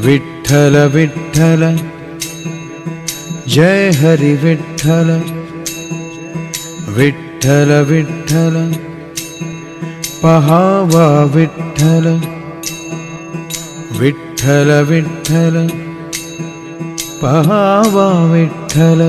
विठ्ठल विठ्ठल जय हरि विठ्ठल विठ्ठल विठ्ठल पहावा विठ्ठल विठ्ठल विठ्ठल पहावा विठ्ठल।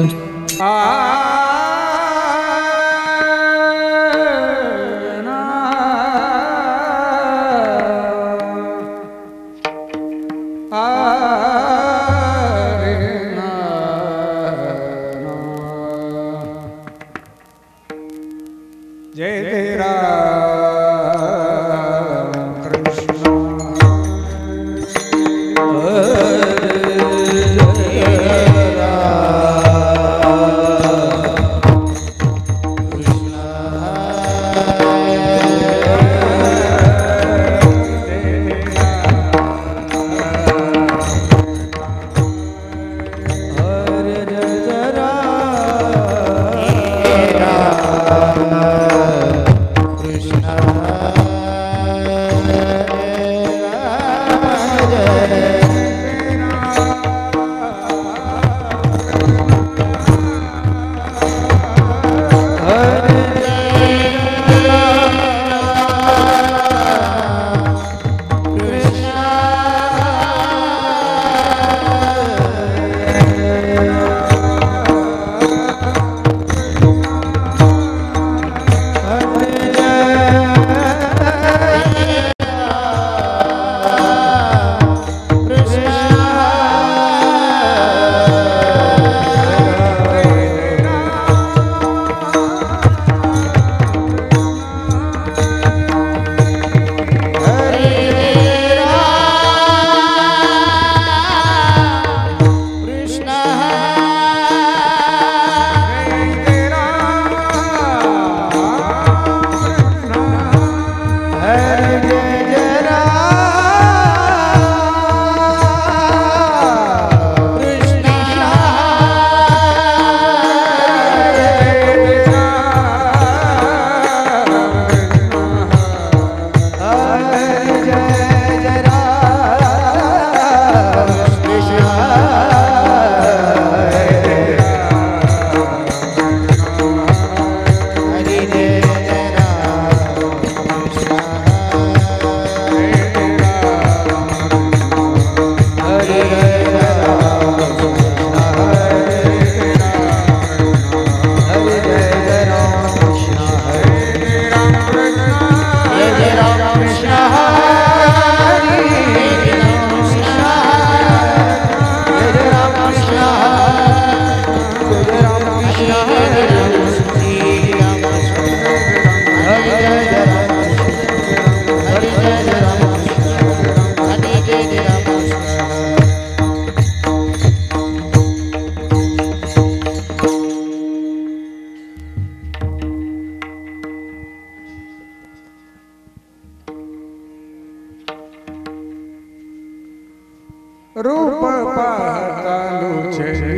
रूप पाहता लोचनी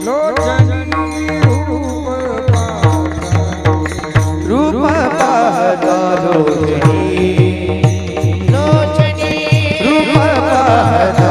लोचनी रूप पाहता लोचनी लोचनी रूप पाहता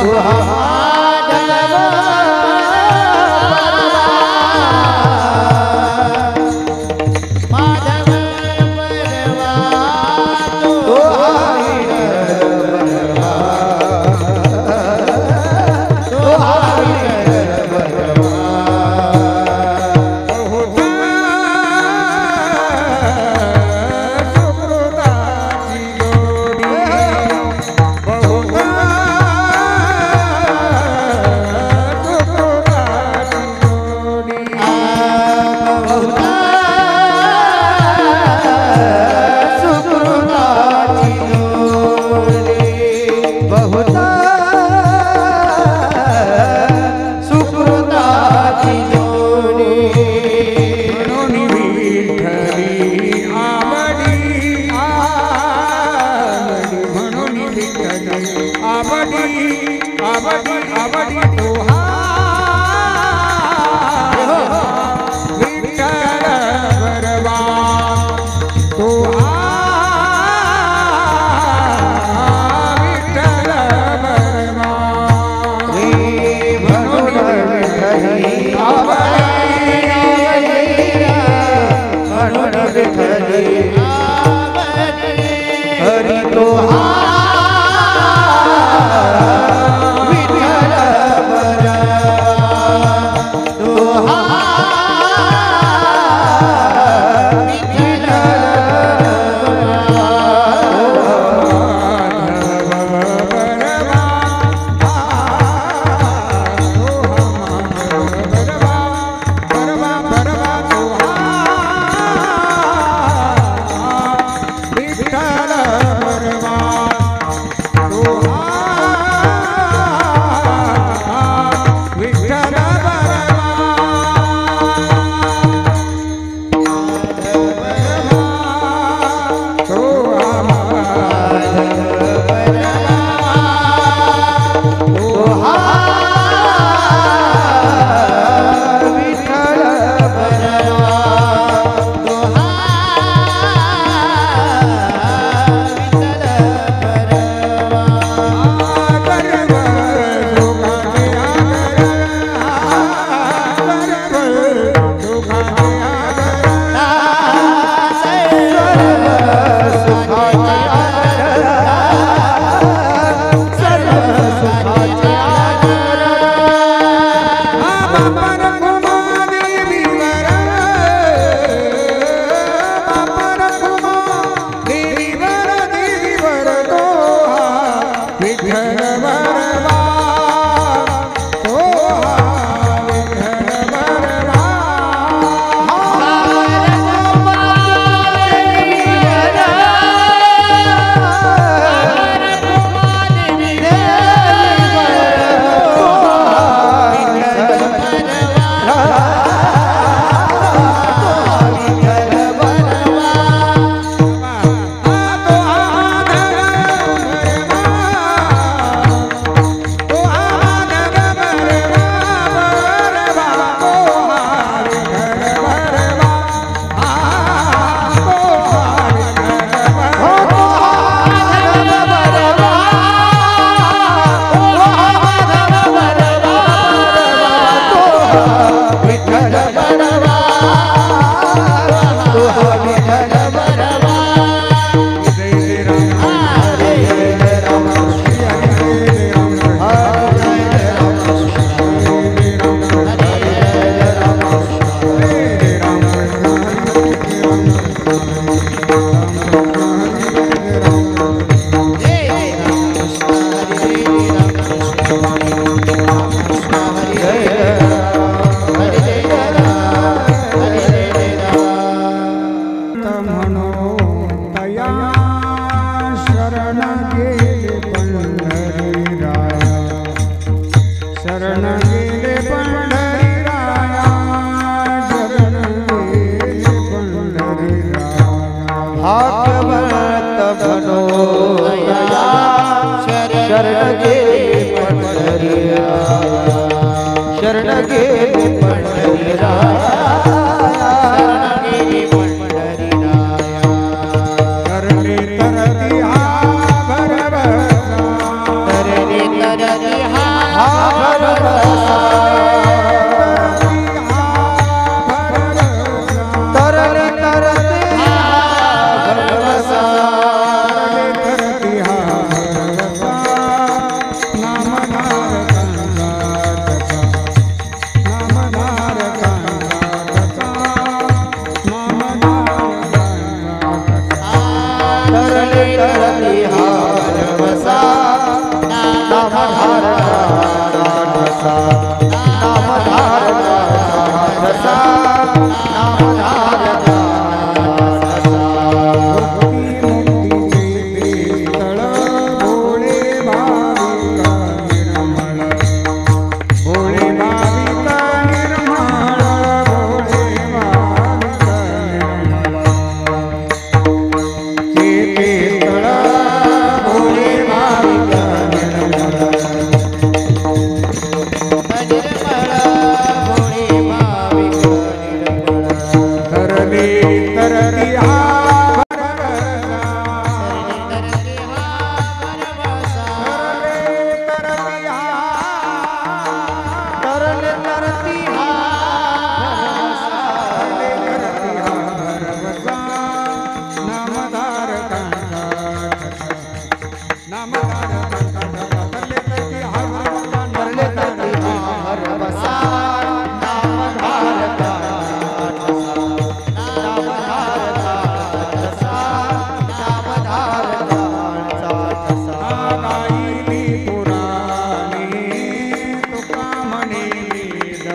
तरती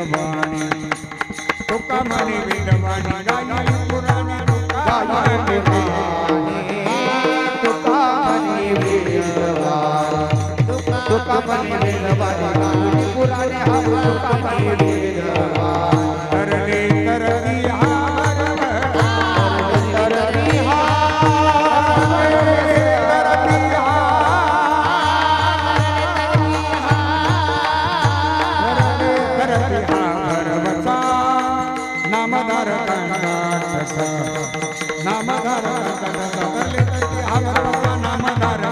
वेदवाणी तुका म्हणे वेदवाणी गायली पुराणे गायली तुका म्हणे वेदवाणी तुका म्हणे वेदवाणी गायली पुराणे तुका म्हणे वेदवाणी तरले तरली हार तरली नामधार नामधार नामधार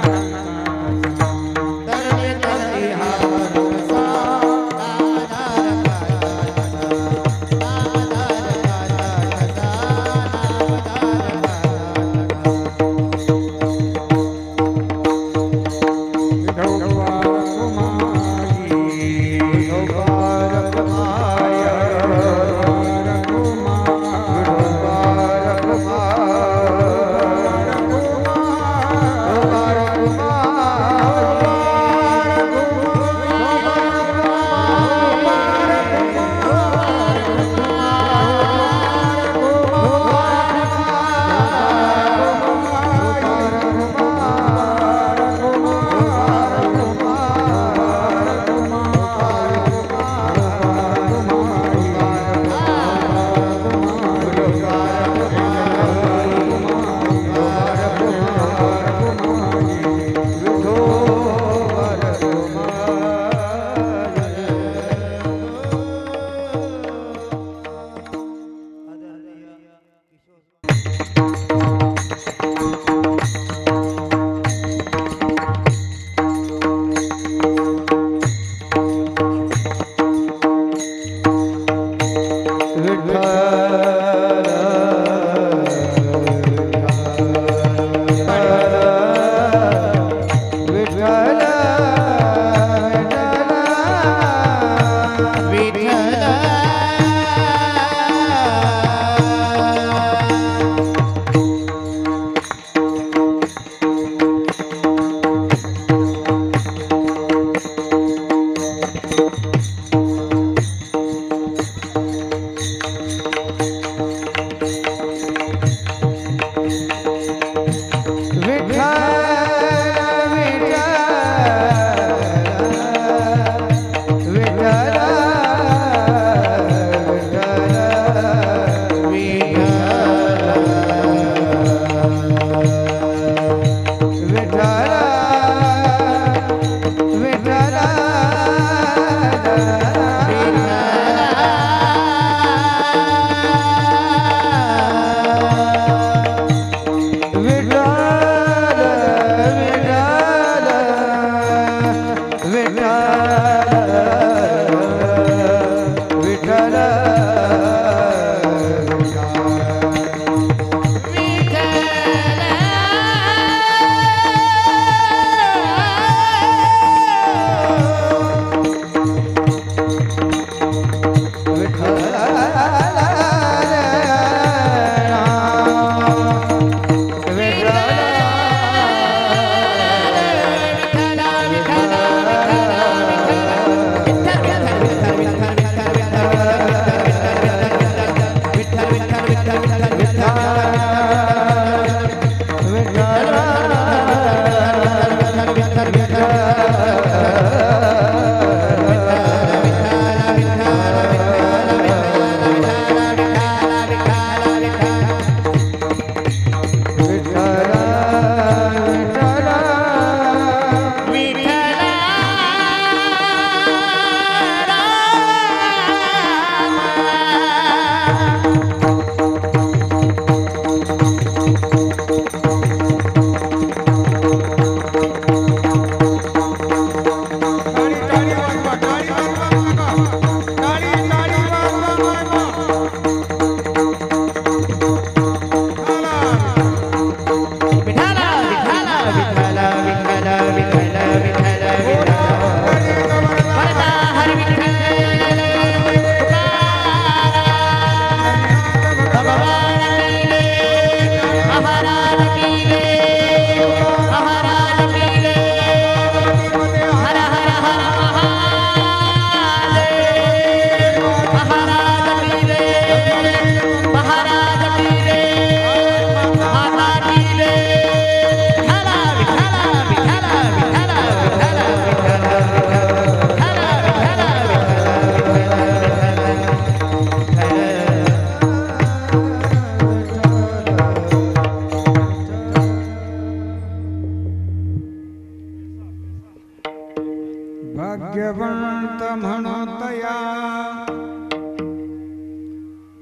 संत म्हणतया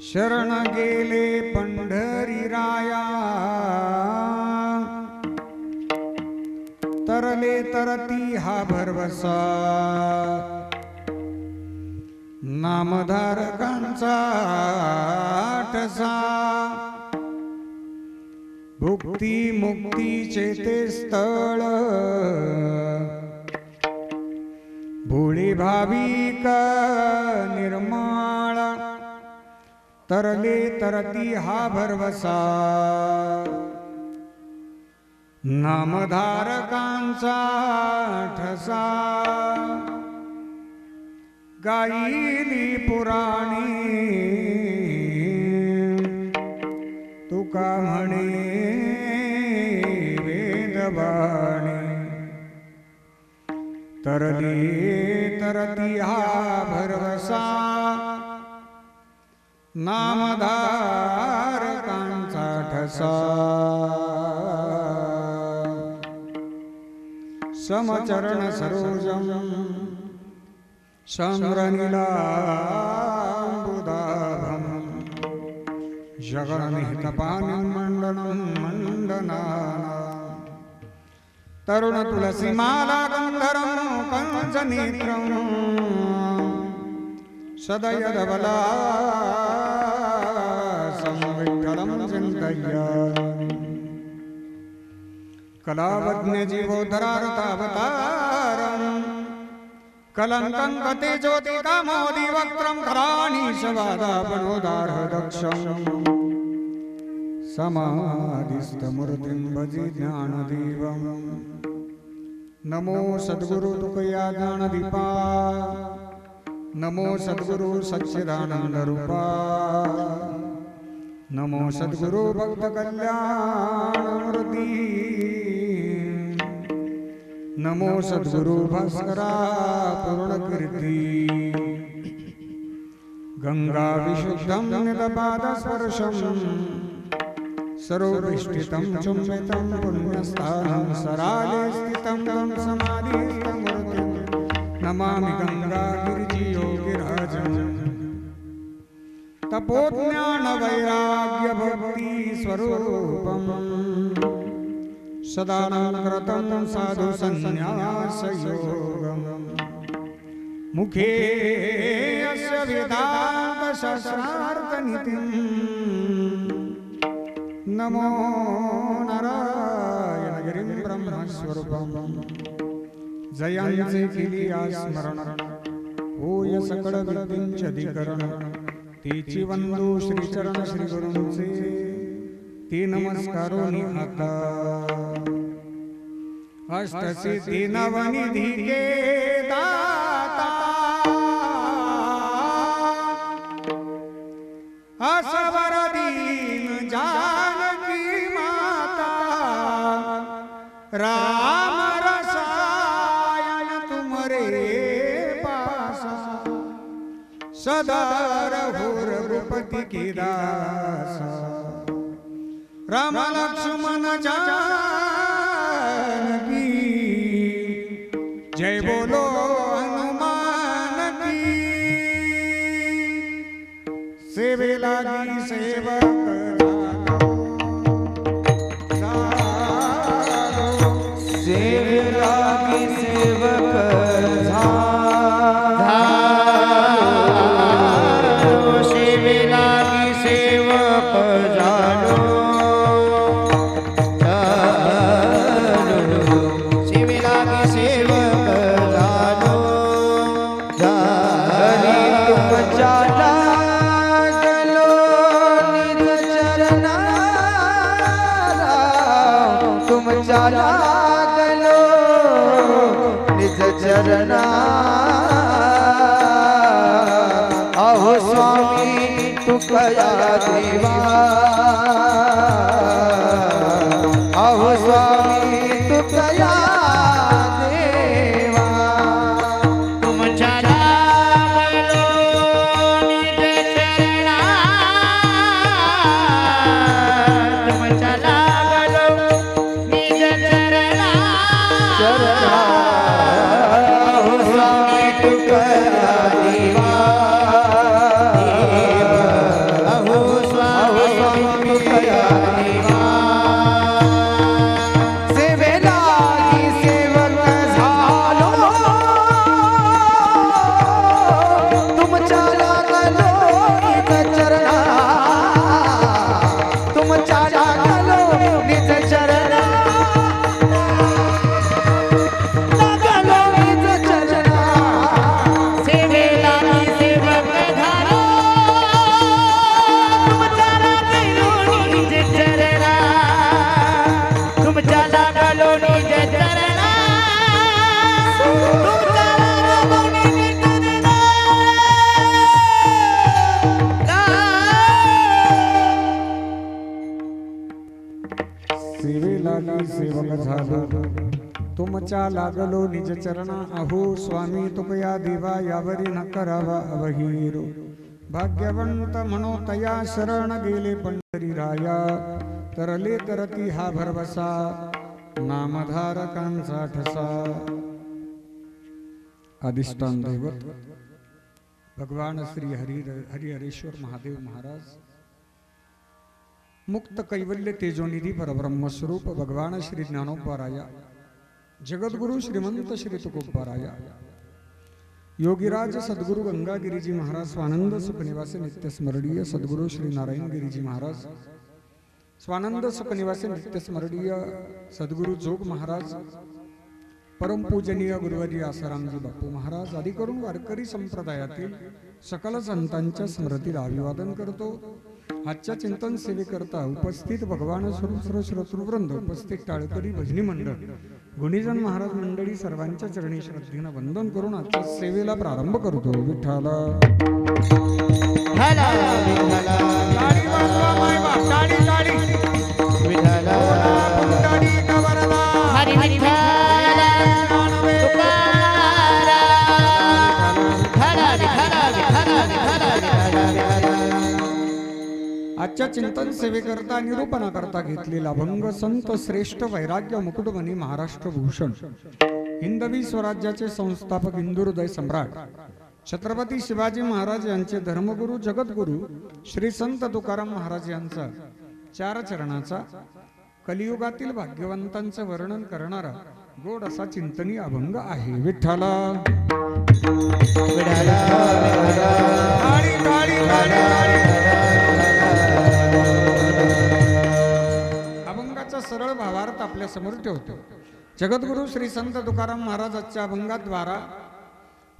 शरण गेले पंढरी राया तरले तरती हा भरवसा नामधारकांचा ठसा भुक्ती मुक्तीचे ते स्थळ भोळे भाविक निर्माळ तरले तरती हा भरवसा नामधारकांचा ठसा गायिली पुराणी तुका म्हणे वेदवाणी तरली तरती हा भरवसा नामधारकांचा ठसा समचरण सरोजम चंद्रनीलांबुदाभम जगन्निहितपानं मण्डनं मण्डनाना तरुण तुलसीमाला गन्धरं कंसनेत्रं सदयधवला संविठ्ठलं चिन्तयामि कलावज्ञ जीवोद्धरारतावतारम् कलंकं गते ज्योतिकामोदि वक्त्रं खरानीशवादापनोदार्हदक्षं समाधिस्थमूर्तिं भजे ज्ञानदीपं नमो सद्गुरु तुकया ज्ञानदीपा नमो सद्गुरु सच्चिदानन्दरूपा नमो सद्गुरु भक्तकल्याणमूर्ति नमो सद्गुरु भास्करा पूर्णकीर्ति गंगा विशुद्धं निदपादस्पर्शं सरोपरिष्ठितं चुम्बितं पुण्यस्थानं सराले स्थितं तं समाधिस्थमूर्तिं नमामि गंगा गिरियोगिराजं तपोज्ञानवैराग्य भक्ति स्वरूपम् सदानंकृतं साधु संन्यासयोगम् मुखे अस्य वेदान्त शास्त्रार्थनिधिं नमो नारायणगिरिं ब्रह्मस्वरूपं जयांचे केलिया स्मरण होय सकळ विद्येंचधिकरण तेची वंदू श्रीचरण श्रीगुरूंचे ते नमस्कारोनी आता अष्टसिद्धि नवनिधि के दाता असवर दीन जानकी माता राम रसायन तुमरे पासा सदा रघु रघुपति की दासा राम लक्ष्मण जानकी जय बोलो हनुमान की सेवे लागी सेवक सेवे लागी सेवक सेवे लागी सेवक जानो चला गलो निज चरना अहो स्वामी तुकया देवा अहो स्वामी तुकया देवा तुम चला गलो निज चरना तुम चला चरना स्वामी तुकया कया देवा अहो स्वामी तू कया देवा सेवेला की सेवक झालो तुमच्या लागलो निज चरणा तुमच्या लागलो निज चरणा लागलो निज चरणा सेवेला सेवक झालो तुमच्या लागलो निज चरणा तुमच्या लागलो निज चरणा तुमच्या लागलो निज चरणा सेवेला सेवक झालो तुमच्या लागलो निज चरणा अहो स्वामी तुकया देवा यावरी न करावा अवहीरो भाग्यवंत म्हणो तया शरण गेले पंढरी राया तरले तरती हा भरवसा नामधारकांचा ठसा अधिष्ठान दैवत भगवान श्री हरिहरेश्वर महादेव महाराज मुक्त कैवल्य तेजोनिधी परब्रह्म स्वरूप भगवान श्री ज्ञानोबाराया जगद्गुरु श्रीमंत श्री तुकोबाराया योगीराज सद्गुरु गंगागिरीजी महाराज स्वानंद सुखनिवासी नित्य स्मरणीय सद्गुरु श्री नारायण गिरीजी महाराज स्वानंद सुखनिवासी नित्य स्मरणीय सद्गुरु जोग महाराज परमपूजनीय गुरुवर्य आसारामजी बापू महाराज आदी करून वारकरी संप्रदायातील सकल संतांच्या स्मृतीला अभिवादन करतो। आजच्या चिंतन सेवेकरता उपस्थित भगवान स्वरूप श्रोतृवृंद उपस्थित टाळकरी भजनी मंडळ गुणीजन महाराज मंडळी सर्वांच्या चरणी श्रद्धेनं वंदन करून आजच्या सेवेला प्रारंभ करतो। विठ्ठल हला विठ्ठला टाळी वाजवा मायबाप, टाळी टाळी विठ्ठला टाळी का वरदा हरी विठ्ठला तुकाराम हला विठ्ठला विठ्ठला विठ्ठला विठ्ठला आजच्या चिंतन सेवेकरता निरूपणा करता घेतलेला भंग संत श्रेष्ठ वैराग्य मुकुटमणी महाराष्ट्र भूषण हिंदवी स्वराज्याचे संस्थापक हिंदुहृदय सम्राट छत्रपती शिवाजी महाराज यांचे धर्मगुरु जगद्गुरु श्री संत तुकाराम महाराज यांचा चार चरणाचा कलियुगातील भाग्यवंतांचे वर्णन करणारा गोड असा चिंतनीय अभंग आहे। विठ्ठला विठ्ठला टाळी टाळी टाळी टाळी अभंगाचा सरळ भावार्थ आपल्या समोर ठेवतो। जगद्गुरु श्री संत तुकाराम महाराजांच्या अभंगाद्वारा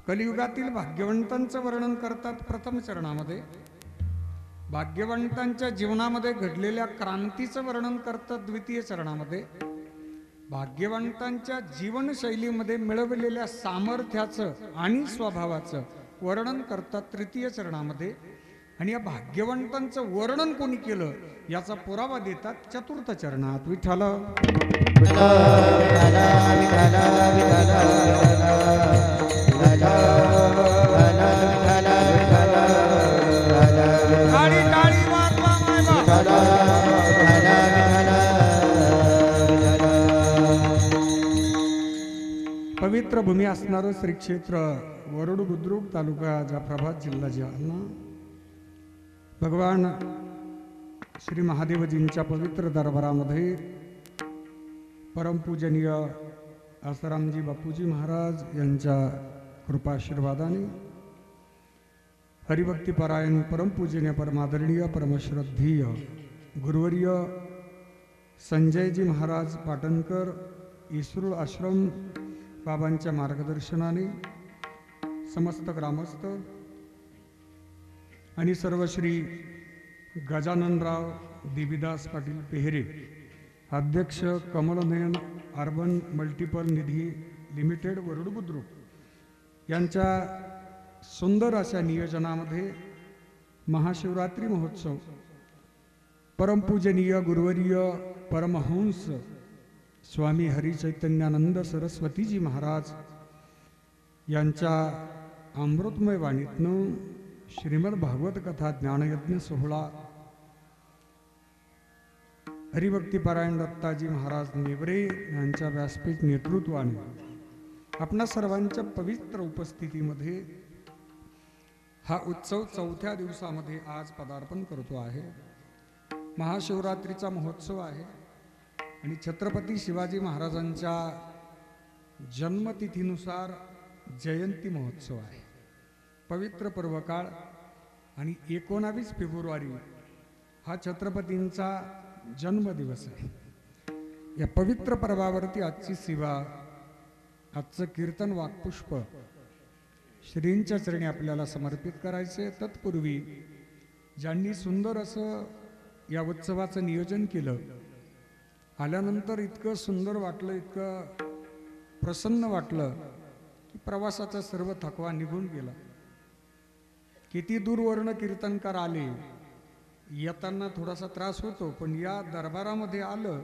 कलियुगातील भाग्यवंतांचं वर्णन करतात प्रथम चरणामध्ये, भाग्यवंतांच्या जीवनामध्ये घडलेल्या क्रांतीचं वर्णन करतात द्वितीय चरणामध्ये, भाग्यवंतांच्या जीवनशैलीमध्ये मिळवलेल्या सामर्थ्याचं आणि स्वभावाचं वर्णन करतात तृतीय चरणामध्ये, आणि या भाग्यवंतांचं वर्णन कोणी केलं याचा पुरावा देतात चतुर्थ चरणात। विठ्ठल टाळी टाळी वाजवा मायबाप। पवित्र भूमी असणारं श्री क्षेत्र वरुड बुद्रुक तालुका जाफराबाद जिल्हा जालना भगवान श्री महादेवजींच्या पवित्र दरबारामध्ये परमपूजनीय आसारामजी बापूजी महाराज यांच्या कृपाशीर्वादाने हरिभक्तीपरायण परमपूजनीय परमादरणीय परमश्रद्धीय गुरुवर्य संजयजी महाराज पाटणकर ईश्वरूळ आश्रम बाबांच्या मार्गदर्शनाने समस्त ग्रामस्थ आणि सर्व श्री गजाननराव देवीदास पाटील पेहरे अध्यक्ष कमलनयन अर्बन मल्टिपल निधी लिमिटेड वरुड बुद्रुक यांच्या सुंदर अशा नियोजनामध्ये महाशिवरात्री महोत्सव परमपूजनीय गुरुवर्य परमहंस स्वामी हरिचैतन्यानंद सरस्वतीजी महाराज यांच्या अमृतमय वाणीतनं श्रीमद भागवत कथा ज्ञानयज्ञ सोहळा हरिभक्तीपरायण दत्ताजी महाराज नेवरे यांच्या व्यासपीठ नेतृत्वाने आपणा सर्वांच्या पवित्र उपस्थितीमध्ये हा उत्सव 4थ्या दिवसामध्ये आज पदार्पण करतो आहे. महाशिवरात्रीचा महोत्सव आहे आणि छत्रपती शिवाजी महाराजांच्या जन्मतिथीनुसार जयंती महोत्सव आहे. पवित्र पर्वकाळ आणि 19 फेब्रुवारी हा छत्रपतींचा जन्मदिवस आहे. या पवित्र पर्वावरती आजची सेवा, आजचं कीर्तन वाक्पुष्प श्रींच्या चरणी आपल्याला समर्पित करायचे. तत्पूर्वी ज्यांनी सुंदर असं या उत्सवाचं नियोजन केलं, आल्यानंतर इतकं सुंदर वाटलं, इतकं प्रसन्न वाटलं की प्रवासाचा सर्व थकवा निघून गेला. किती दूरवरनं कीर्तनकार आले, येताना थोडासा त्रास होतो, पण या दरबारामध्ये आलं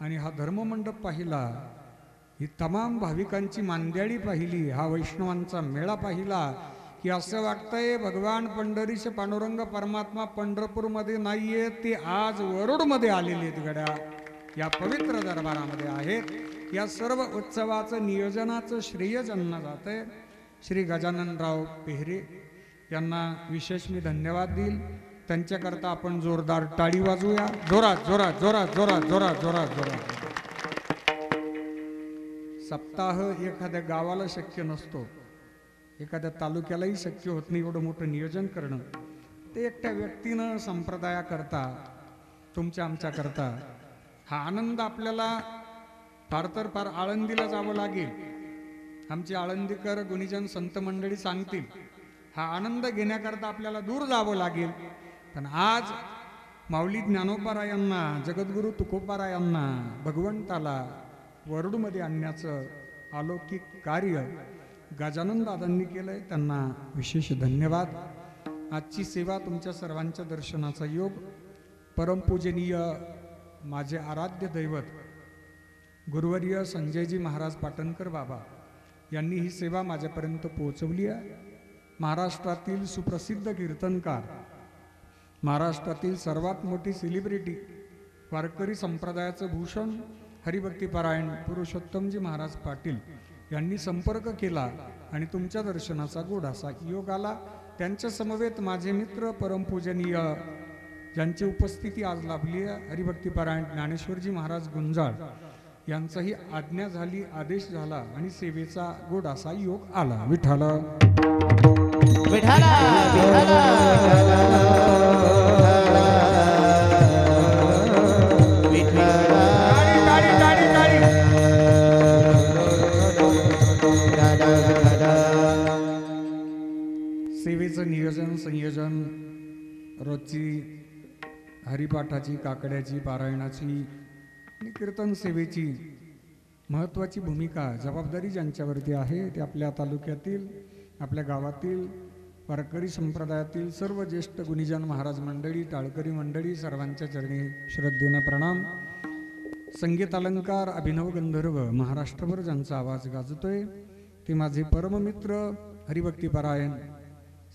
आणि हा धर्ममंडप पाहिला, ही तमाम भाविकांची मांद्याळी पाहिली, हा वैष्णवांचा मेळा पाहिला की असं वाटतंय भगवान पंढरीश पांडुरंग परमात्मा पंढरपूरमध्ये नाहीये, ते आज वरुडमध्ये आलेले आहेत गड्या, या पवित्र दरबारामध्ये आहेत. या सर्व उत्सवाचं नियोजनाचं श्रेय ज्यांना जातंय श्री गजाननराव पेहरे यांना विशेष मी धन्यवाद देईल. त्यांच्याकरता आपण जोरदार टाळी वाजवूया. जोरात जोरात जोरात जोरात जोरात जोरात जोरात. सप्ताह एखाद्या गावाला शक्य नसतो, एखाद्या तालुक्यालाही शक्य होत नाही एवढं मोठं नियोजन करणं. ते एकट्या व्यक्तीनं संप्रदायाकरता, तुमच्या आमच्या करता हा आनंद आपल्याला फार तर फार आळंदीला जावं लागेल. आमचे आळंदीकर गुणीजन संत मंडळी सांगतील, हा आनंद घेण्याकरता आपल्याला दूर जावं लागेल. पण आज माऊली ज्ञानोबारायांना, जगद्गुरु तुकोबारायांना, भगवंताला वरुडमध्ये आणण्याचं अलौकिक कार्य गजानन दादांनी केलंय. त्यांना विशेष धन्यवाद. आजची सेवा तुमच्या सर्वांच्या दर्शनाचा योग परमपूजनीय माझे आराध्य दैवत गुरुवर्य संजयजी महाराज पाटणकर बाबा यांनी ही सेवा माझ्यापर्यंत पोहोचवली आहे. महाराष्ट्रातील सुप्रसिद्ध कीर्तनकार, महाराष्ट्रातील सर्वात मोठी सेलिब्रिटी, वारकरी संप्रदायाचं भूषण, हरिभक्तीपरायण पुरुषोत्तमजी महाराज पाटील यांनी संपर्क केला आणि तुमच्या दर्शनाचा गोड असा योग आला. त्यांच्या समवेत माझे मित्र परमपूजनीय ज्यांची उपस्थिती आज लाभली आहे, हरिभक्तीपरायण ज्ञानेश्वरजी महाराज गुंजाळ यांचाही आज्ञा झाली, आदेश झाला आणि सेवेचा गोड असा योग आला. विठ्ठल सेवेचं नियोजन संयोजन, रोजची हरिपाठाची, काकड्याची, पारायणाची आणि कीर्तन सेवेची महत्त्वाची भूमिका, जबाबदारी ज्यांच्यावरती आहे ते आपल्या तालुक्यातील, आपल्या गावातील वारकरी संप्रदायातील सर्व ज्येष्ठ गुणीजन महाराज मंडळी, टाळकरी मंडळी सर्वांच्या चरणी श्रद्धेनं प्रणाम. संगीत अलंकार अभिनव गंधर्व महाराष्ट्रभर ज्यांचा आवाज गाजतोय ते माझे परममित्र हरिभक्तीपरायण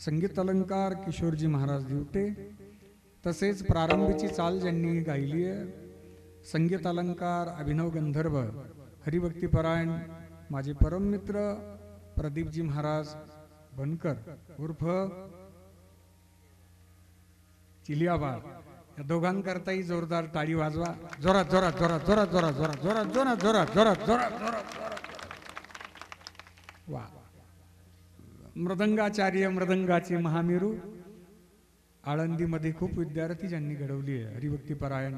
संगीत अलंकार किशोरजी महाराज दिवटे. तसेच प्रारंभीची चाल ज्यांनी गायली आहे, संगीत अलंकार अभिनव गंधर्व हरिभक्तीपरायण माझे परममित्र प्रदीपजी महाराज बनकर उर्फ चिलियाबाळ, या दोघांकरताही जोरदार टाळी वाजवा. जोरात जोरात जोरात जोरात जोरात जोरात जोरात जोरात जोरात जोरात जोरात जोरात. वा, मृदंगाचार्य, मृदंगाचे महामेरू आळंदीमध्ये खूप विद्यार्थी ज्यांनी घडवली आहे, हरिभक्तीपरायण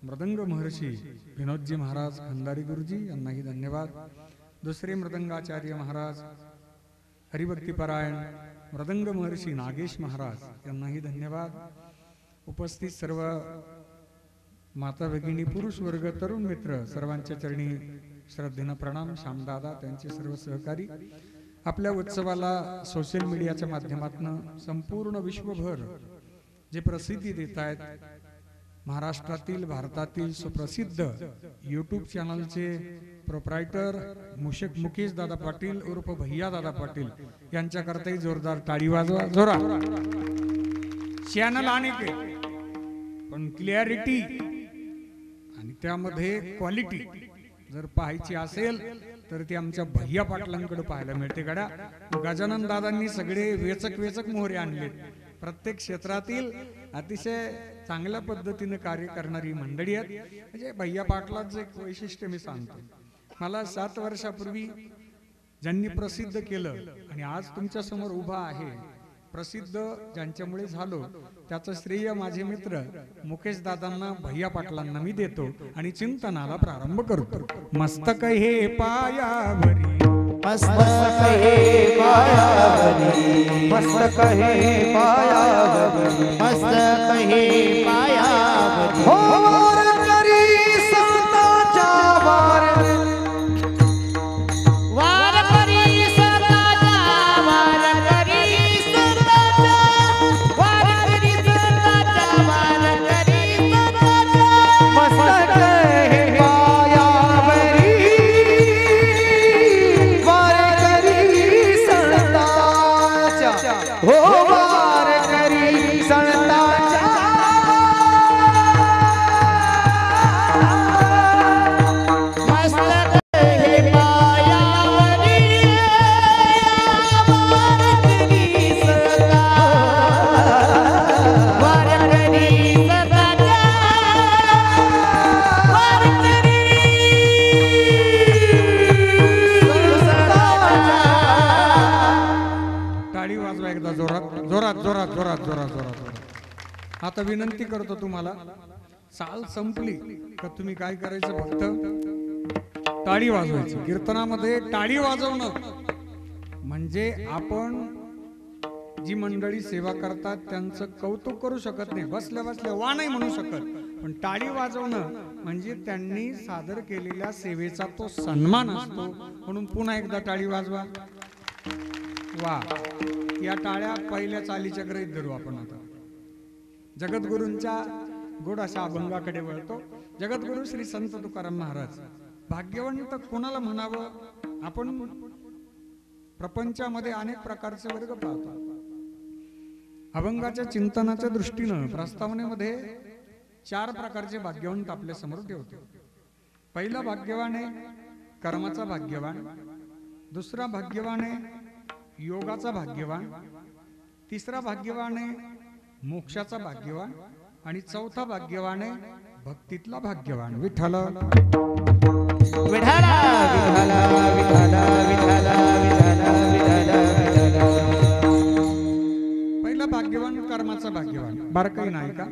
मृदंग महर्षी विनोदजी महाराज खंदारी गुरुजी यांनाही धन्यवाद. दुसरे मृदंगाचार्य महाराज हरिभक्तीपरायण मृदंग महर्षी नागेश महाराज यांनाही धन्यवाद. उपस्थित सर्व माता भगिनी, पुरुष वर्ग, तरुण मित्र सर्वांच्या चरणी श्रद्धेनं प्रणाम. श्यामदादा त्यांचे सर्व सहकारी आपल्या उत्सवाला सोशल मीडियाच्या माध्यमातून संपूर्ण विश्वभर जे प्रसिद्धी देत आहेत, महाराष्ट्रातील, भारतातील सुप्रसिद्ध यूट्यूब चॅनलचे प्रोप्रायटर मुकेश दादा पाटील उर्फ भैया दादा पाटील यांच्याकरताही जोरदार टाळी वाजवा. जोरा चॅनल आणि के पण क्लिअरिटी आणि त्यामध्ये क्वालिटी जर पाहायची असेल तर ती आमच्या भैया पाटलांकडे पाहायला मिळते. गड्या गजानन दादांनी सगळे वेचक वेचक मोहरे आणलेत. प्रत्येक क्षेत्रातील अतिशय चांगल्या पद्धतीने कार्य करणारी मंडळी आहेत. म्हणजे भैया पाटलाचं एक वैशिष्ट्य मी सांगतो. मला 7 वर्षापूर्वी ज्यांनी प्रसिद्ध केलं आणि आज तुमच्या समोर उभा आहे, प्रसिद्ध ज्यांच्यामुळे झालो, त्याचं श्रेय माझे मित्र मुकेश दादांना, भैया पाटलांना मी देतो आणि चिंतनाला प्रारंभ करतो. मस्तक हे पायावरी, मस्तक हे पायावरी, मस्तक हे पायावरी, मस्तक हे पायावरी. हो वारकरी संतांच्या वारकरी संतांच्या, वारकरी संतांच्या, वारकरी संतांच्या, वारकरी संतांच्या. मस्तक हे पायावरी, वारकरी संतांच्या, हो वारकरी संतांच्या. मस्तक हे पायावरी, वारकरी संतांच्या, वारकरी संतांच्या, वारकरी टाळी वाजवा एकदा जोरात जोरात जोरात जोरात जोरात जोरात जोरात. आता विनंती करतो तुम्हाला, चाल संपली का तुम्ही काय करायचं, फक्त टाळी वाजवायची. कीर्तनामध्ये टाळी वाजवणं म्हणजे आपण जी मंडळी सेवा करतात त्यांचं कौतुक करू शकत नाही, बसल्या बसल्या वा नाही म्हणू शकत, पण टाळी वाजवणं म्हणजे त्यांनी सादर केलेल्या सेवेचा तो सन्मान असतो. म्हणून पुन्हा एकदा टाळी वाजवा. वा, या टाळ्या पहिल्या चालीच्या ग्रहीत धरू आपण. आता जगद्गुरूंच्या गोड अशा अभंगाकडे वळतो. जगद्गुरु श्री संत तुकाराम महाराज. भाग्यवंत कोणाला म्हणावं? आपण प्रपंचामध्ये अनेक प्रकारचे वर्ग पाहतो. अभंगाच्या चिंतनाच्या दृष्टीनं प्रस्तावनेमध्ये 4 प्रकारचे भाग्यवंत आपल्या समोर ठेवतो. पहिला भाग्यवान आहे कर्माचा भाग्यवान, दुसरा भाग्यवान आहे योगाचा भाग्यवान, तिसरा भाग्यवान आहे मोक्षाचा भाग्यवान आणि चौथा भाग्यवान आहे भक्तीतला भाग्यवान. विठ्ठल विठ्ठला विठ्ठला विठ्ठला विठ्ठला विठ्ठला विठ्ठला. पहिला भाग्यवान कर्माचा भाग्यवान. बारकाई नाही का?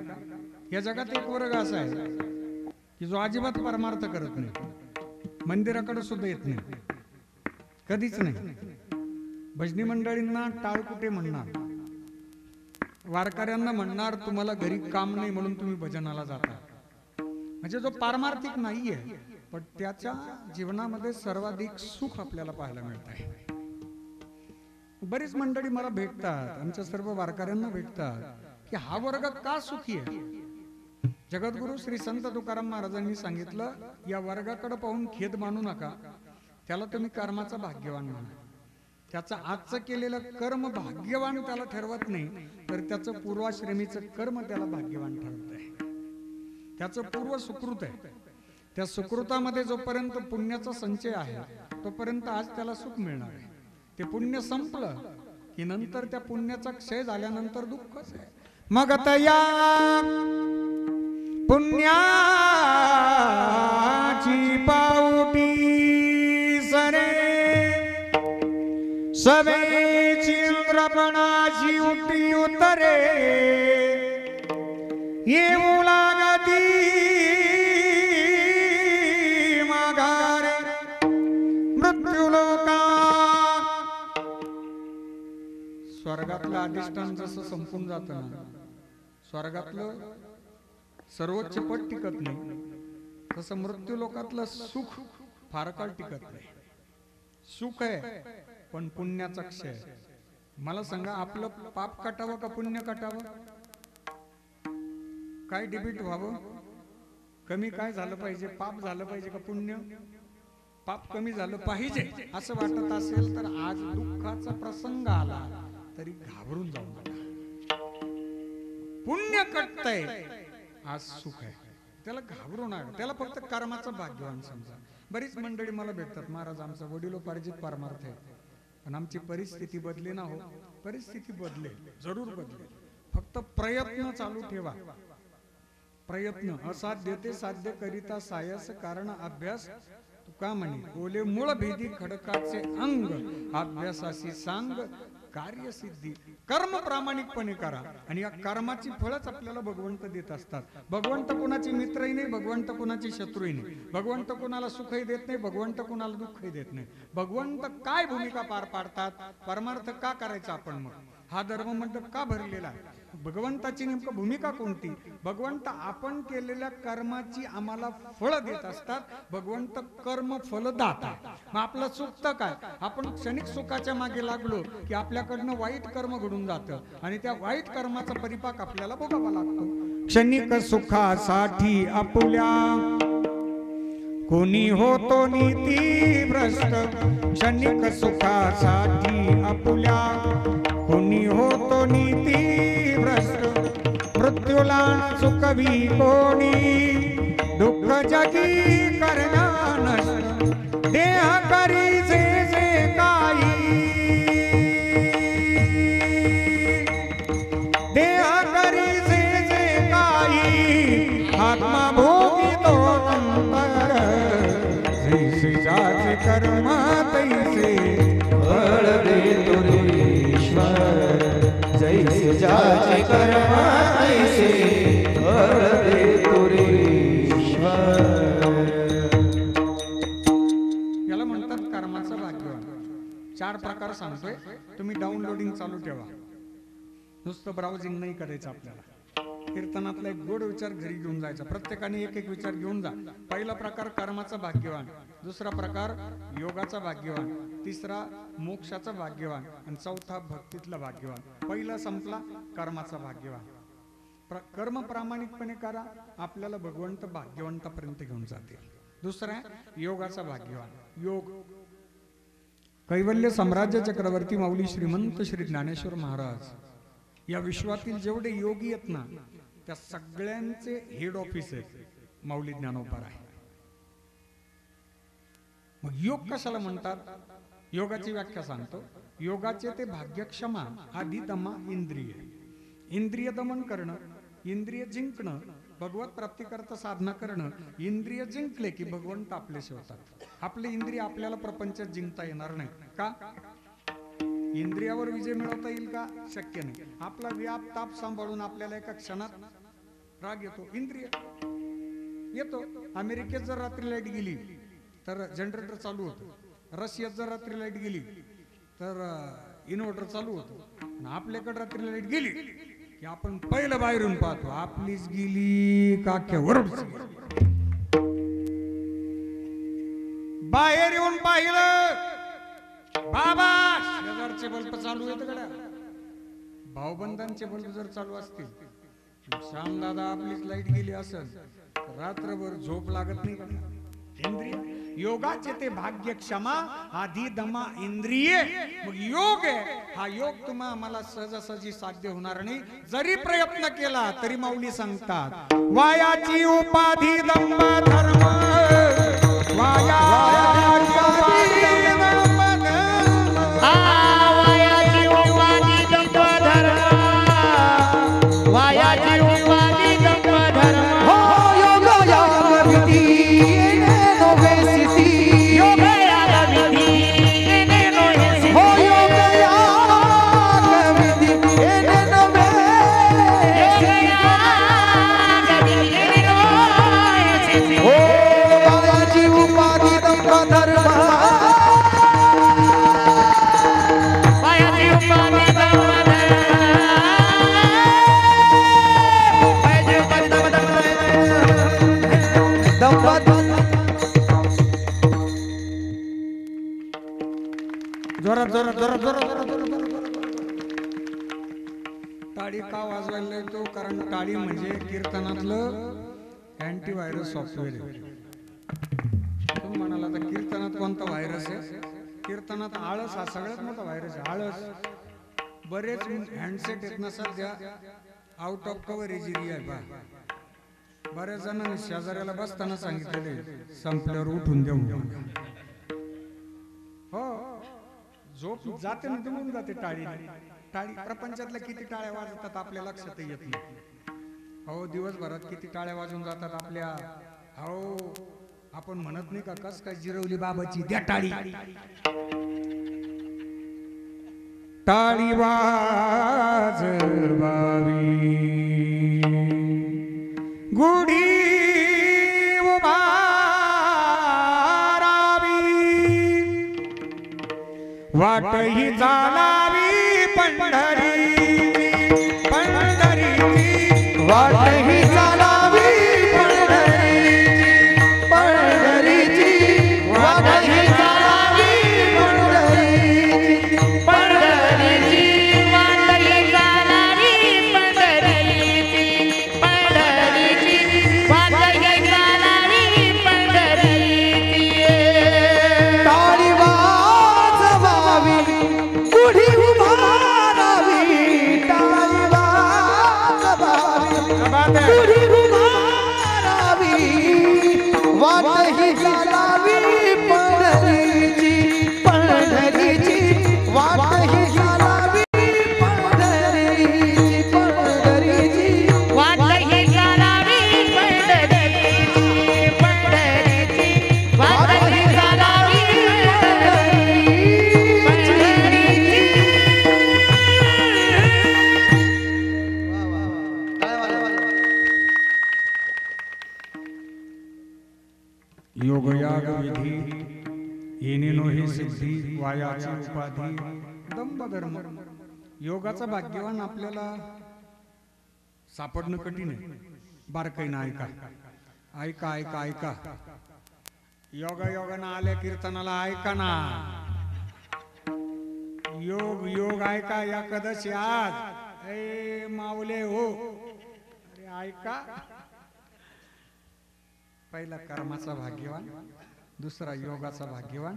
या जगात एक वर्ग असा आहे की जो अजिबात परमार्थ करत नाही, मंदिराकडे सुद्धा येत नाही, कधीच नाही. भजनी मंडळींना टाळकुटे म्हणणार, वारकऱ्यांना म्हणणार तुम्हाला घरी काम नाही म्हणून तुम्ही भजनाला जाता. म्हणजे जो पारमार्थिक नाहीये, पण त्याच्या जीवनामध्ये सर्वाधिक सुख आपल्याला पाहायला मिळत आहे. बरीच मंडळी मला भेटतात, आमच्या सर्व वारकऱ्यांना भेटतात की हा वर्ग का सुखी आहे. जगद्गुरु श्री संत तुकाराम महाराजांनी सांगितलं, या वर्गाकडे पाहून खेद मानू नका, त्याला तुम्ही कर्माचा भाग्यवान म्हणा. त्याचं आजचं केलेलं कर्म भाग्यवान त्याला ठरवत नाही, तर त्याचं पूर्वाश्रमीचं कर्म त्याला भाग्यवान ठरवत आहे. त्याचं पूर्व सुकृत आहे. त्या सुकृतामध्ये जोपर्यंत पुण्याचा संचय आहे तोपर्यंत आज त्याला सुख मिळणार आहे. ते पुण्य संपलं की नंतर त्या पुण्याचा क्षय झाल्यानंतर दुःखच आहे. मग आता या पुण्याची पावटी सरे सवेची इंद्रपणाची उटी उतरे येऊ लागती माघारे मृत्यू लोका. स्वर्गातलं अधिष्ठान जसं संपून जातं ना, स्वर्गातलं सर्वोच्च पद टिकत नाही, तसं मृत्यू लोकातलं सुख फार काळ टिकत नाही. सुख आहे पण पुण्याचा क्षय. मला सांगा, आपलं पाप कटावं का पुण्य कटावं? काय डिबेट व्हावं? कमी काय झालं पाहिजे, पाप झालं पाहिजे का पुण्य? पाप कमी झालं पाहिजे असं वाटत असेल तर आज दुःखाचा प्रसंग आला तरी घाबरून जाऊ नका. पुण्य कटतंय, आज सुख आहे, त्याला घाबरू नका. त्याला फक्त कर्माचं भाग्यवान समजा. बरीच मंडळी मला भेटतात, महाराज आमचा वडिलोपार्जित परमार्थ आहे, पण आमची परिस्थिती बदली ना हो. परिस्थिती बदलेल, जरूर बदलेल, फक्त प्रयत्न चालू ठेवा. प्रयत्न असाध्य ते साध्य करिता सायस, कारण अभ्यास तुका म्हणे. ओले मूळ भेदी खडकाचे अंग, अभ्यासाशी सांग कार्यसिद्धी. कर्म प्रामाणिकपणे करा आणि या कर्माची फळच आपल्याला भगवंत देत असतात. भगवंत कोणाचे मित्रही नाही, भगवंत कोणाचे शत्रूही नाही. भगवंत कोणाला सुखही देत नाही, भगवंत कोणाला दुःखही देत नाही. भगवंत काय भूमिका पार पाडतात, परमार्थ का करायचा आपण, मग हा धर्म मंडप का भरलेला आहे, भगवंताची नेमकं भूमिका कोणती. भगवंत आपण केलेल्या कर्माची आम्हाला फळ देत असतात. भगवंत कर्म फलदाता. मग आपलं चुकतं काय, आपण क्षणिक सुखाच्या मागे लागलो की आपल्याकडनं वाईट कर्म घडून जातं आणि त्या वाईट कर्माचा परिपाक आपल्याला भोगावा लागतो. क्षणिक सुखासाठी आपुल्या कोणी होतो नीती भ्रष्ट. क्षणिक सुखासाठी आपुल्या कोणी होतो नीती भ्रष्ट. मृत्यूला चुकवी कोणी, दुःख जगी करना नष्ट. देह करी जे काही, देह करी जे काही, आत्मा भोगी तो नंतर. जैसे जाचे कर्म तैसे फळ देतो रे ईश्वर. जैसे जाचे कर्म तैसे फळ देतो रे ईश्वर. याला म्हणतात कर्माचं भाग्यवान. 4 प्रकार सांगतोय, तुम्ही डाउनलोडिंग चालू ठेवा, नुसतं ब्राउजिंग नाही करायचं आपल्याला. कीर्तनातला एक गोड विचार घरी घेऊन जायचा, प्रत्येकाने एक एक विचार घेऊन जा. पहिला प्रकार कर्माचा भाग्यवान, दुसरा प्रकार योगाचा भाग्यवान, तिसरा मोक्षाचा भाग्यवान आणि चौथा भक्तीतला भाग्यवान. पहिला संपला, कर्माचा भाग्यवान. कर्म प्रामाणिकपणे करा, आपल्याला भगवंत भाग्यवंतापर्यंत घेऊन जाते. दुसरा योगाचा भाग्यवान. योग कैवल्य साम्राज्य चक्रवर्ती माऊली श्रीमंत श्री ज्ञानेश्वर महाराज या विश्वातील जेवढे योगी आहेत ना, त्या सगळ्यांचे हेड ऑफिस आहे माऊली ज्ञानोबार आहे. मग योग कशाला म्हणतात, योगाची व्याख्या सांगतो. योगाचे ते भाग्यक्षमा आधी दमा इंद्रिय. इंद्रिय दमन करणं, इंद्रिय जिंकणं, भगवत प्राप्तीकरता साधना करणं. इंद्रिय जिंकले की भगवंत आपलेसे होतात. आपले इंद्रिय आपल्याला प्रपंचात जिंकता येणार नाही का. इंद्रियावर विजय मिळवता येईल का, शक्य नाही. आपला व्याप ताप सांभाळून आपल्याला एका क्षणात राग येतो, इंद्रिय येतो. अमेरिकेत जर रात्री लाईट गेली तर जनरेटर चालू होतं, रशियात जर रात्री लाईट गेली तर इन्व्हर्टर चालू होतं. आपल्याकडे रात्री लाईट गेली की आपण पहिलं बाहेरून पाहतो, आपलीच गेली काक्यावर. बाहेर येऊन पाहिलं, बाबा शेजारचे बल्ब चालू आहेत गड्या. भाऊबंधांचे बल्ब जर चालू असतील, श्याम दादा आपलीच लाईट गेली असेल, रात्रभर झोप लागत नाही का. इंद्रिय योगाचे ते भाग्य क्षमा आधी दमा इंद्रिय. मग योग आहे, हा योग तुम्हाला मला सहजासहजी साध्य होणार नाही. जरी प्रयत्न केला तरी माऊली सांगतात, वायाची उपाधी दंभ धर्म. वायाची उपाधी दंभ धर्म. वायाची उपाधी दंभ धर्म. वायाची उपाधी दंभ धर्म. हो योग यागविधी येणे नोवेसिती. योग यागविधी येणे नोवेसिती. हो योग यागविधी येणे नोवेसिती. हो वायाची उपाधी दंभ धर्म. वायाची उपाधी दंभ जोरात जोरात जोरात जोरात जोरात जोरात. टाळी का वाजवायला येतो, कारण टाळी म्हणजे कीर्तनातलं अँटीव्हायरस सॉफ्टवेअर आहे. तुम्ही म्हणाला तर कीर्तनात कोणता व्हायरस आहे, कीर्तनात आळस हा सगळ्यात मोठा व्हायरस आहे. आळस. बरेच हँडसेट आहेत ना सध्या आउट ऑफ कव्हरेज एरिया आहे बा. बऱ्याच जणांनी शेजाऱ्याला बसताना सांगितलेले संपल्यावर उठून देऊ म्हणून. हो झोप जाते ना निघून जाते टाळी टाळी. प्रपंचातल्या किती टाळ्या वाजतात आपल्या लक्षात येत नाही. हो दिवसभरात किती टाळ्या वाजून जातात आपल्या. हो आपण म्हणत नाही का कस काय जिरवली बाबाची द्या टाळी. टाळी वाजवावी गुढी उभारावी वाटही चालावी पंढरीची पंढरीची वाटही चालावी पंढरीची पंढरीची वाटही चालावी पंढरीची पंढरीची वाटही चालावी पंढरीची पंढरीची वाटही चालावी पंढरीची. टाळी वाजवावी गुढी उभारावी टाळी वाजवावी गुढी उभारावी वाटही चालावी पंढरीची पंढरीची वाटही चालावी पंढरीची पंढरीची वाटही चालावी पंढरीची पंढरीची वाटही चालावी योगयाग विधी येणेनो हे सिद्धी वायाची उपाधी दंभ धर्म. योगाचा भाग्यवान आपल्याला सापडणं कठीण आहे. बारकाईनं ऐका ऐका ऐका ऐका. योगा योगानं आल्या कीर्तनाला ऐका ना. योग योग ऐका एकादशी आज ए माऊले हो अरे ऐका. पहिला कर्माचा भाग्यवान, दुसरा योगाचा भाग्यवान,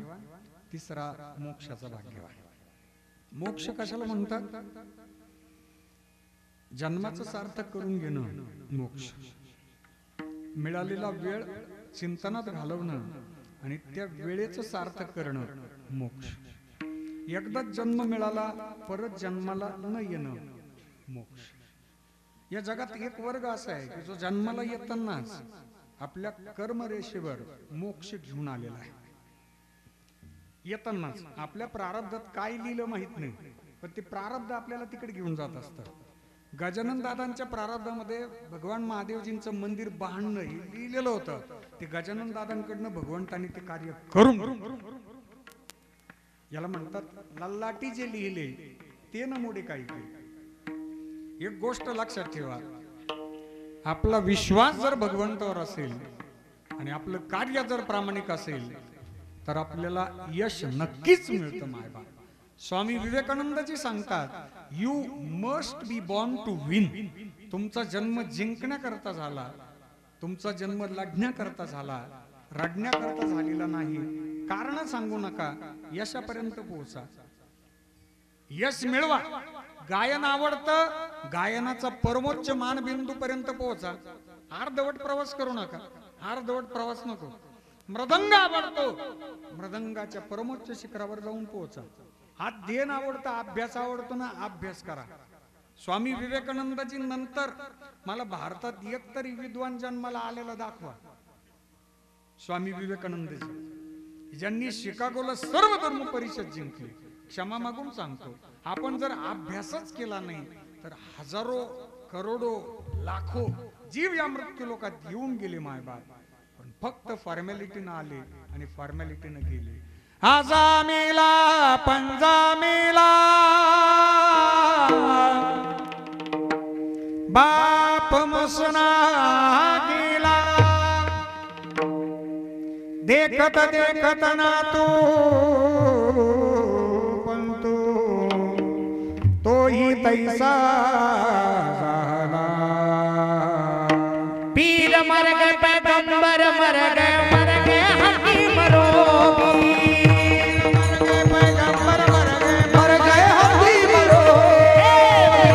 तिसरा मोक्षाचा भाग्यवान. मोक्ष कशाला म्हणतात? जन्माचं सार्थक करून घेणं मोक्ष. मिळालेला वेळ चिंतनात घालवणं आणि त्या वेळेचं सार्थक करणं मोक्ष. एकदाच जन्म मिळाला परत जन्माला न येणं मोक्ष. या जगात एक वर्ग असा आहे की जो जन्माला येतानाच आपल्या कर्मरेषेवर मोक्ष घेऊन आलेला आहे. येतानाच आपल्या प्रारब्धात काय लिहिलं माहित नाही, पण ते प्रारब्ध आपल्याला तिकडे घेऊन जात असतं. गजानन दादांच्या प्रारब्धामध्ये भगवान महादेवजींचं मंदिर बांधणं हे लिहिलेलं होतं. ते गजानन दादांकडनं भगवंतांनी ते कार्य करून याला म्हणतात लल्लाटी जे लिहिले ते न मोडे काही. एक गोष्ट लक्षात ठेवा, आपला विश्वास जर भगवंतावर असेल आणि आपलं कार्य जर प्रामाणिक असेल तर आपल्याला यश नक्कीच मिळतं मायबा. स्वामी विवेकानंदजी सांगतात you must be born to win. तुमचा जन्म जिंकण्याकरता झाला, तुमचा जन्म लढण्याकरता झाला, रडण्याकरता झालेला नाही. कारण सांगू नका, यशापर्यंत पोहोचा, यश मिळवा. गायन आवडतं, गायनाचा परमोच्च मानबिंदू पर्यंत पोहोचा. अर्धवट प्रवास करू नका, अर्धवट प्रवास नको. मृदंग आवडतो, मृदंगाच्या परमोच्च शिखरावर जाऊन पोहोचा. अध्ययन आवडतं, अभ्यास आवडतो ना, अभ्यास करा. स्वामी विवेकानंदजी नंतर मला भारतात एक तरी विद्वान जन्माला आलेला दाखवा. स्वामी विवेकानंदजी ज्यांनी शिकागोला सर्व धर्म परिषद जिंकली. क्षमा मागून सांगतो, आपण जर अभ्यासच केला नाही तर हजारो करोडो लाखो जीव या मृत्यू लोकात येऊन गेले मायबाप. पण फक्त फॉर्मॅलिटीनं आले आणि फॉर्मॅलिटीनं गेले. आजा मेला पंजा मेला बाप मसना गेला. देखत देखत ना तू तोही तैसा झाला. पीर मर गए पैगंबर मर गए हकीम रोगी. पैगंबर मर गए हकीम रोगी.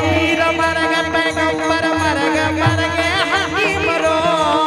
पीर मर गए पैगंबर मर गए हकीम रोगी.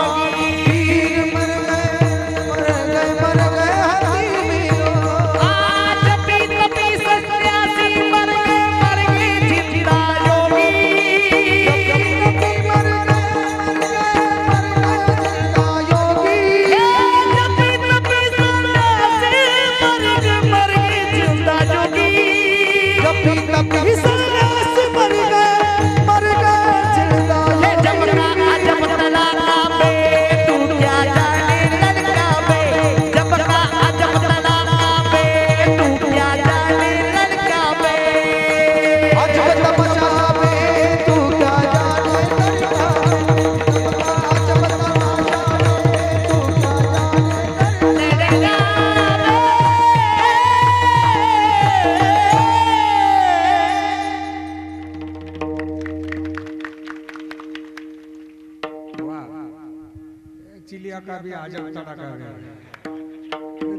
लिया का भी आजब तड़का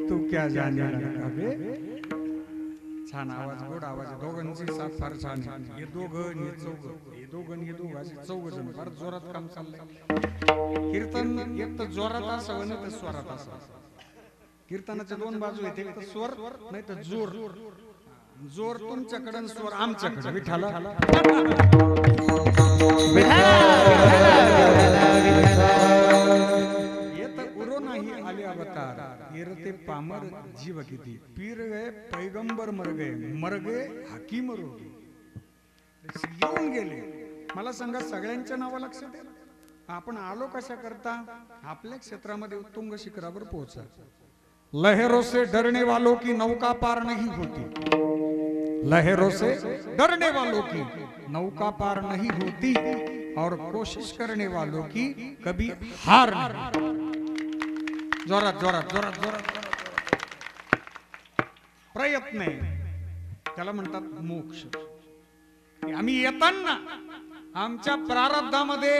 तू क्या जाने का बे छान आवाज गोड आवाज दोघांची साथ फार छान आहे हे दोघं हे चौघं हे दोघं हे दोघं असे चौघ जण फार जोरात काम चाललंय कीर्तन एक तर जोरात असावं नाही तर स्वरात असावं कीर्तनाच्या दोन बाजू आहेत एक तर स्वर नाही तर जोर जोर तुमच्याकडे आणि स्वर आमच्याकडे विठाला नाही आले अवतार येरते पामर जीव किती पीर गए पैगंबर मर गए हकीम रोगी येऊन गेले मला सांगा सगळ्यांच्या नाव लक्षात आहे आपण आलो कशा करता आपल्या क्षेत्रामध्ये उत्तुंग शिखरावर पोहोचा लहरों से डरने वालों की नौका पार नहीं होती लहरों से डरने वालों की नौका पार नहीं होती और कोशिश करने वालों की कभी हार नहीं जोरात जोरात जोरात जोरात प्रयत्न आहे त्याला म्हणतात मोक्ष आम्ही येताना आमच्या प्रारब्धामध्ये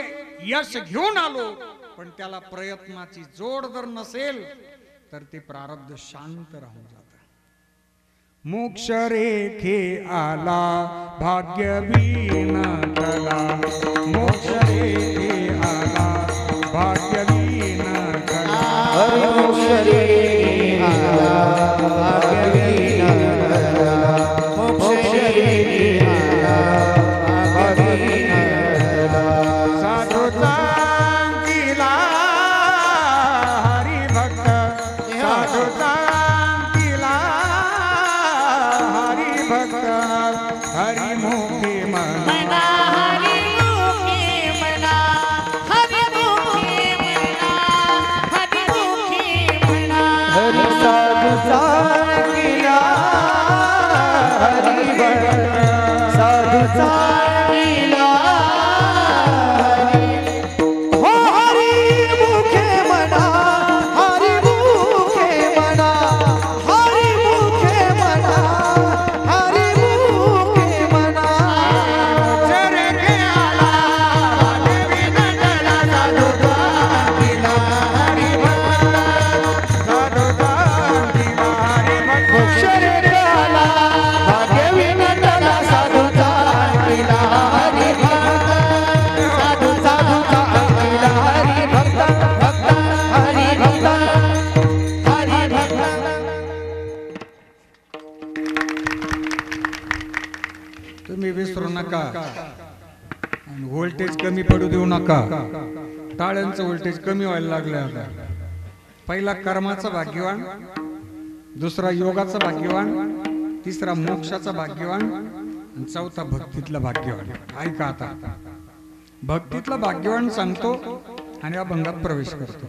यश घेऊन आलो पण त्याला प्रयत्नाची जोड जर नसेल तर ते प्रारब्ध शांत राहून जातं मोक्ष रेखे आला भाग्यवीन कला मोक्ष रेखे आला भाग्यवीन कला मोक्ष रेखे आला भाग्यवीन कला मोक्ष रेखे आला भाग्यवीन कला साधू चांगला हरी भक्त साधू चांगला हरी भक्त हरी मुखी मना हरी मुखी मना हरी मुखी मना हरी मुखी मना हरी साधू चांगला हरी भक्त साधू चांगला हो हरी मुखे मना हरी मुखे मना हरी मुखे मना हरी मुखे मना चरे के आला देवी नंदला साधू चांगला हरी भक्त साधू चांगला हरी भक्त मोक्ष रेखे आला भाग्यवीन कला साधू चांगला हरी भक्त साधू साधू चांगला हरी भक्त भक्त हरी भक्त हरी भक्त तुम्ही विसरू नका आणि व्होल्टेज कमी पडू देऊ नका टाळ्यांचं व्होल्टेज कमी व्हायला लागलं आता पहिला कर्माचा भाग्यवान दुसरा योगाचा भाग्यवान तिसरा मोक्षाचा भाग्यवान आणि चौथा भक्तीतला भाग्यवान ऐका आता भक्तीतला भाग्यवान सांगतो आणि अभंगात प्रवेश करतो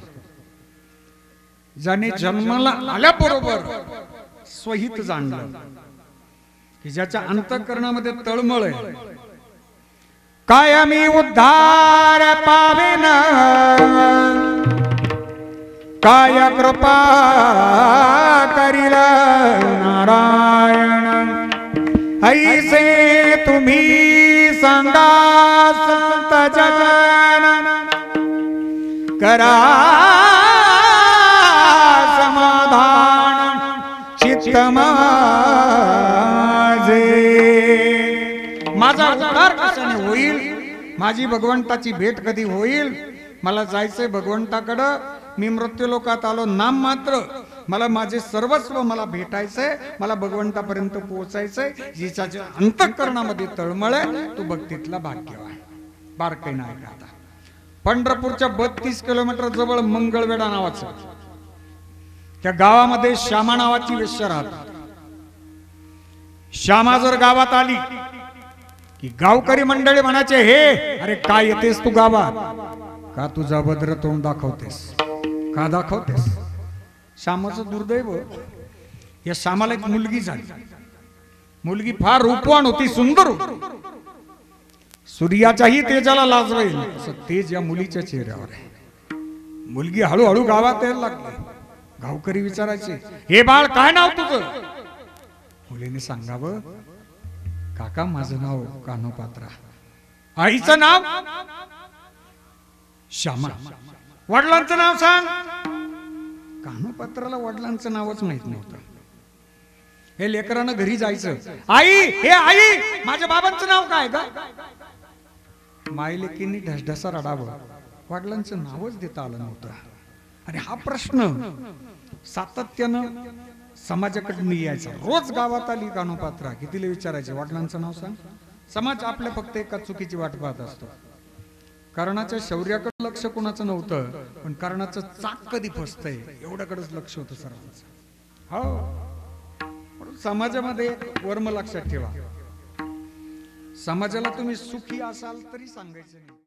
ज्याने जन्माला आल्याबरोबर स्वहित जाणलं की ज्याच्या अंतःकरणामध्ये तळमळ आहे कायमी उद्धार पावेन काय कृपा करील नारायण ऐसे तुम्ही सांगा संत जन करा समाधान चित्त माझा उद्धार कशाने होईल माझी भगवंताची भेट कधी होईल मला जायचंय भगवंताकडं मी मृत्यूलोकात आलो नाम मात्र मला माझे सर्वस्व मला भेटायचंय मला भगवंतापर्यंत पोहोचायचंय जिच्या अंतःकरणामध्ये तळमळ आहे तू भक्तीतला भाग्यवान बारकाई नाही का आता पंढरपूरच्या 32 किलोमीटर जवळ मंगळवेढा नावाचं त्या गावामध्ये श्यामा नावाची वेश्या राहतात श्यामा जर गावात आली की गावकरी मंडळी म्हणायचे हे अरे काय येतेस तू गावात का तुझा भद्र तोंड दाखवतेस का दाखवतेस श्यामाचं दुर्दैव या श्यामाला एक मुलगी झाली मुलगी फार रूपवान होती सुंदर होती सूर्याच्याही तेजाला लाजवेल असं तेज या मुलीच्या चेहऱ्यावर आहे मुलगी हळूहळू गावात यायला लागली गावकरी विचारायचे हे बाळ काय नाव तुझं मुलीने सांगावं काका माझं नाव कान्होपात्रा आईचं नाव श्यामा वडिलांचं नाव सांग. कानोपात्राला वडिलांचं नावच माहित नव्हतं. हे लेकरानं घरी जायचं, आई हे आई माझ्या बाबांचं नाव काय का. माई लेकींनी ढसढसा रडावं, वडिलांचं नावच देता आलं नव्हतं. आणि हा प्रश्न सातत्यानं समाजाकडे यायचा. रोज गावात आली कानोपात्रा की तिला विचारायचे वडिलांचं नाव सांग. समाज आपल्या फक्त एका चुकीची वाट पाहत असतो. कर्णाच्या शौर्याकडे लक्ष कोणाचं नव्हतं, पण कर्णाचं चाक कधी फसतंय एवढ्याकडेच लक्ष होतं सर्वांचं. हो, समाजामध्ये वर्म लक्षात ठेवा. समाजाला तुम्ही सुखी असाल तरी सांगायचं नाही.